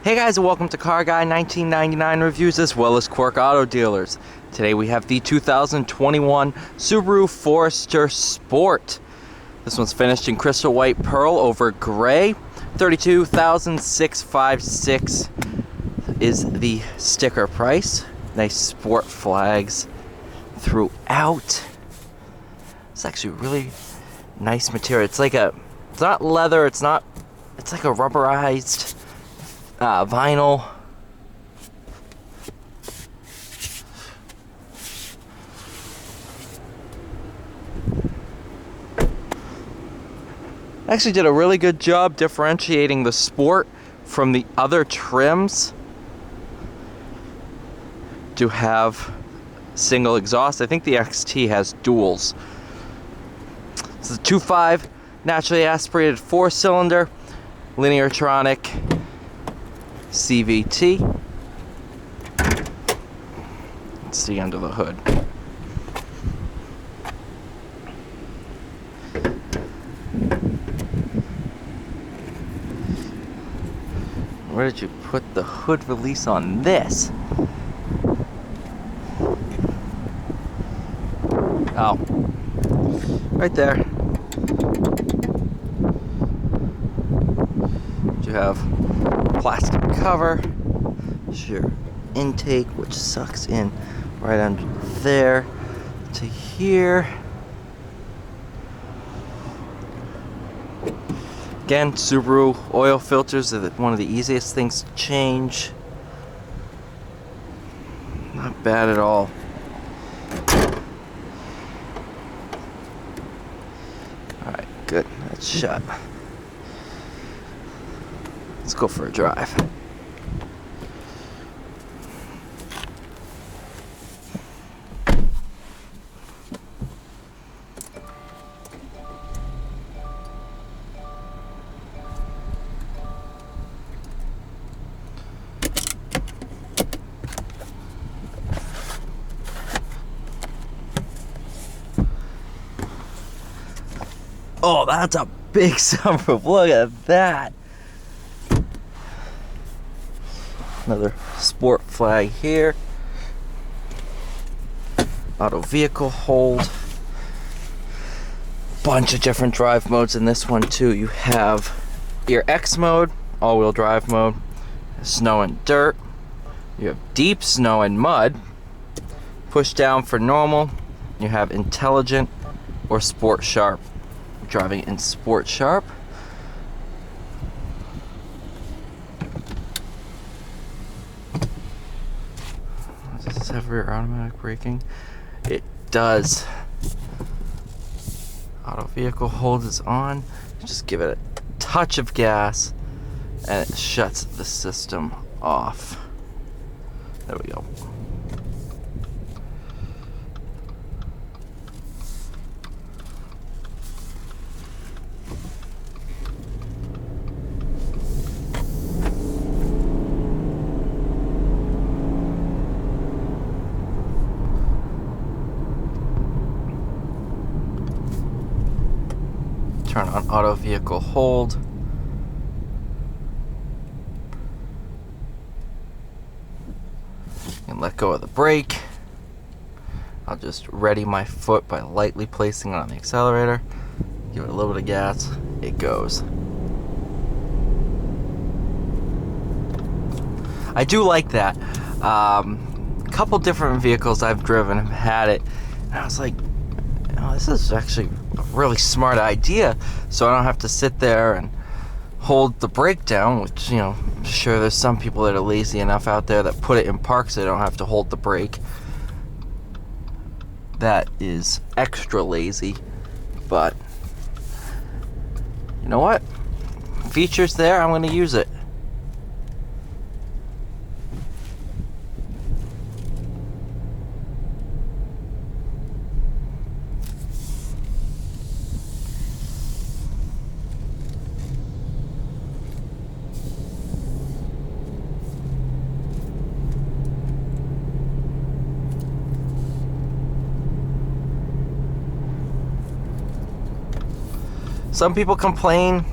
Hey guys, and welcome to Car Guy 1999 Reviews as well as Quirk Auto Dealers. Today we have the 2021 Subaru Forester Sport. This one's finished in crystal white pearl over gray. $32,656 is the sticker price. Nice sport flags throughout. It's actually really nice material. It's not leather, it's like a rubberized vinyl. Actually did a really good job differentiating the Sport from the other trims to have single exhaust. I think the XT has duals. This is a 2.5 naturally aspirated 4-cylinder Lineartronic CVT. Let's see under the hood. Where did you put the hood release on this? Oh, right there. You have plastic cover. It's your intake, which sucks in right under there to here. Again, Subaru oil filters are one of the easiest things to change. Not bad at all. Alright, good. That's shut. Let's go for a drive. Oh, that's a big sunroof. Look at that. Another sport flag here. Auto vehicle hold. Bunch of different drive modes in this one too. You have your X mode, all-wheel drive mode, snow and dirt. You have deep snow and mud. Push down for normal. You have intelligent or sport sharp. Driving in sport sharp. Does this have rear automatic braking? It does. Auto vehicle hold is on. Just give it a touch of gas and it shuts the system off. There we go. Turn on auto vehicle hold. And let go of the brake. I'll just ready my foot by lightly placing it on the accelerator. Give it a little bit of gas. It goes. I do like that. A couple different vehicles I've driven have had it. And I was like, oh, this is actually a really smart idea, so I don't have to sit there and hold the brake down, which, you know, I'm sure there's some people that are lazy enough out there that put it in park so they don't have to hold the brake. That is extra lazy, but you know what? Features there, I'm going to use it. Some people complain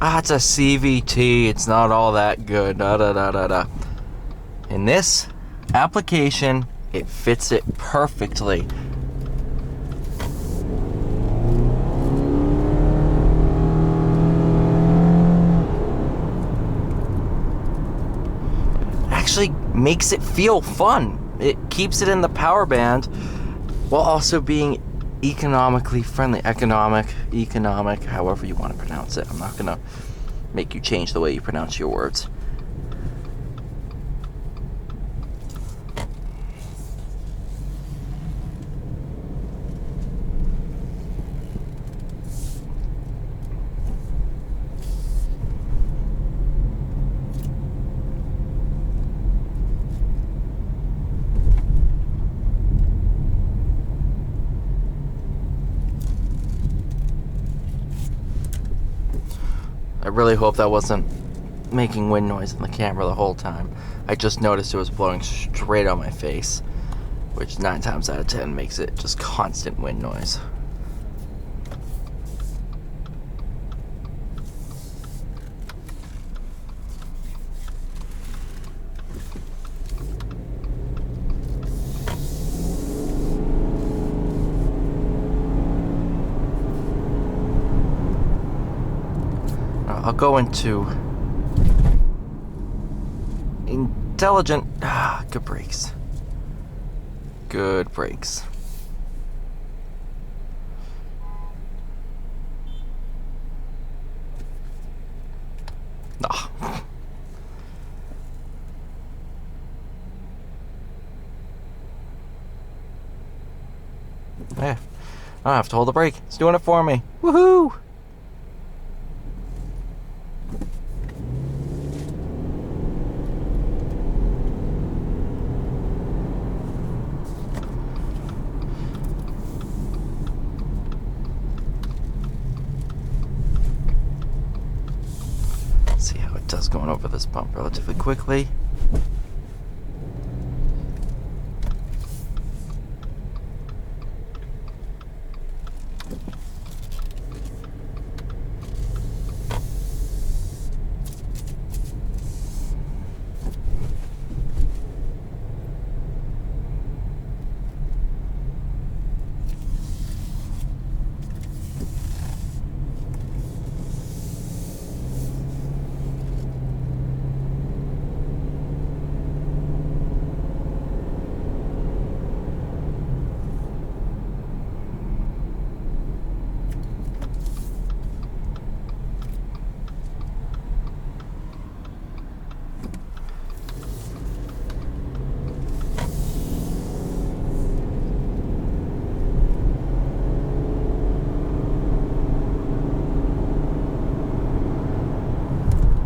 Ah, it's a CVT. It's not all that good. Da da da da da. In this application, it fits it perfectly. Actually makes it feel fun. It keeps it in the power band while also being economically friendly. Economic, however you want to pronounce it. I'm not gonna make you change the way you pronounce your words. I really hope that wasn't making wind noise in the camera the whole time. I just noticed it was blowing straight on my face, which 9 times out of 10 makes it just constant wind noise. I'll go into intelligent. Good brakes. Good brakes. Ah. Yeah, I don't have to hold the brake. It's doing it for me. Woohoo! See how it does going over this bump relatively quickly.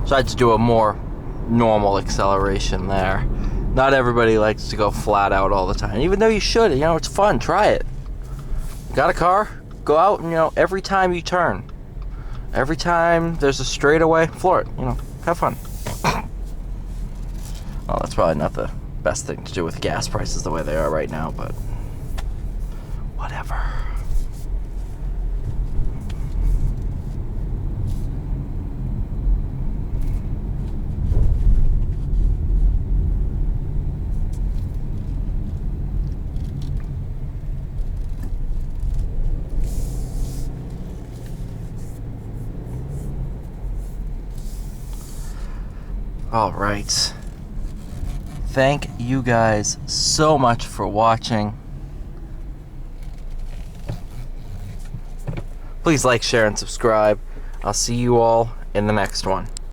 So I had to do a more normal acceleration there. Not everybody likes to go flat out all the time, even though you should. You know, it's fun. Try it. Got a car? Go out and, every time you turn, every time there's a straightaway, floor it. Have fun. Well, that's probably not the best thing to do with gas prices the way they are right now, but whatever. All right. Thank you guys so much for watching. Please like, share, and subscribe. I'll see you all in the next one.